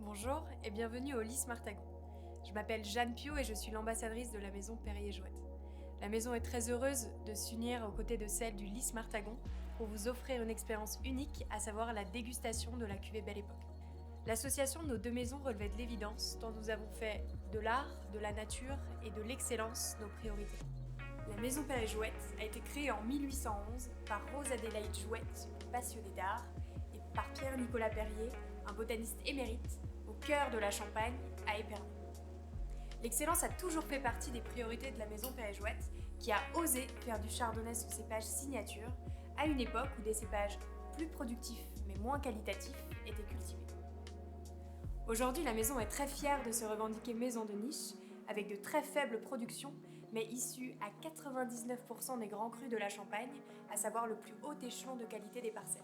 Bonjour et bienvenue au Lys Martagon. Je m'appelle Jeanne Pio et je suis l'ambassadrice de la maison Perrier-Jouët. La maison est très heureuse de s'unir aux côtés de celle du Lys Martagon pour vous offrir une expérience unique, à savoir la dégustation de la cuvée Belle Époque. L'association de nos deux maisons relevait de l'évidence, tant nous avons fait de l'art, de la nature et de l'excellence nos priorités. La maison Perrier-Jouët a été créée en 1811 par Rose Adélaïde Jouët, une passionnée d'art, et par Pierre-Nicolas Perrier, un botaniste émérite, au cœur de la Champagne, à Épernay. L'excellence a toujours fait partie des priorités de la maison Perrier-Jouët, qui a osé faire du chardonnay son cépage signature, à une époque où des cépages plus productifs mais moins qualitatifs étaient cultivés. Aujourd'hui, la maison est très fière de se revendiquer maison de niche, avec de très faibles productions, mais issues à 99% des grands crus de la Champagne, à savoir le plus haut échelon de qualité des parcelles.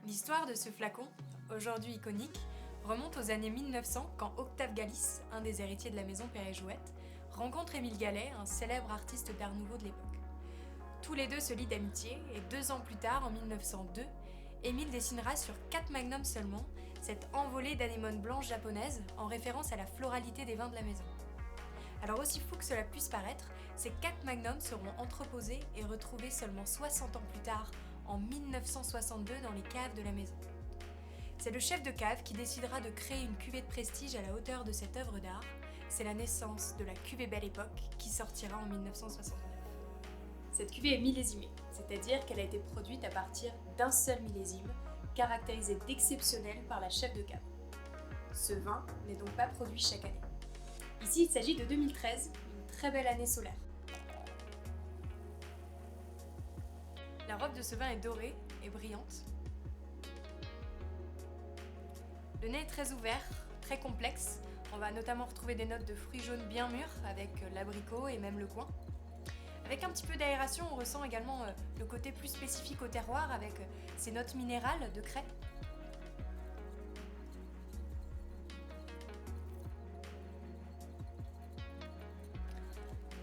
L'histoire de ce flacon, aujourd'hui iconique, remonte aux années 1900 quand Octave Galis, un des héritiers de la maison Perrier-Jouët, rencontre Émile Gallet, un célèbre artiste d'art nouveau de l'époque. Tous les deux se lient d'amitié et 2 ans plus tard, en 1902, Émile dessinera sur 4 magnums seulement cette envolée d'anémones blanches japonaises en référence à la floralité des vins de la maison. Alors aussi fou que cela puisse paraître, ces 4 magnums seront entreposés et retrouvés seulement 60 ans plus tard, en 1962, dans les caves de la maison. C'est le chef de cave qui décidera de créer une cuvée de prestige à la hauteur de cette œuvre d'art. C'est la naissance de la cuvée Belle Époque qui sortira en 1969. Cette cuvée est millésimée, c'est-à-dire qu'elle a été produite à partir d'un seul millésime, caractérisé d'exceptionnel par la chef de cave. Ce vin n'est donc pas produit chaque année. Ici, il s'agit de 2013, une très belle année solaire. La robe de ce vin est dorée et brillante. Le nez est très ouvert, très complexe. On va notamment retrouver des notes de fruits jaunes bien mûrs avec l'abricot et même le coing. Avec un petit peu d'aération, on ressent également le côté plus spécifique au terroir avec ces notes minérales de craie.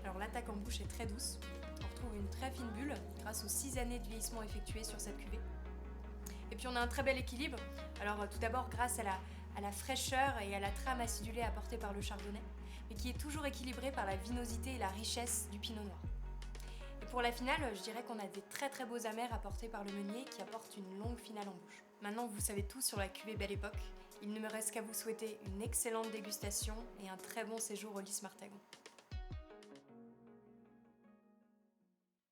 Alors l'attaque en bouche est très douce. On retrouve une très fine bulle grâce aux 6 années de vieillissement effectuées sur cette cuvée. Et puis on a un très bel équilibre. Alors tout d'abord grâce à la fraîcheur et à la trame acidulée apportée par le chardonnay, mais qui est toujours équilibrée par la vinosité et la richesse du pinot noir. Et pour la finale, je dirais qu'on a des très très beaux amers apportés par le meunier qui apportent une longue finale en bouche. Maintenant vous savez tout sur la cuvée Belle Époque. Il ne me reste qu'à vous souhaiter une excellente dégustation et un très bon séjour au Lys Martagon.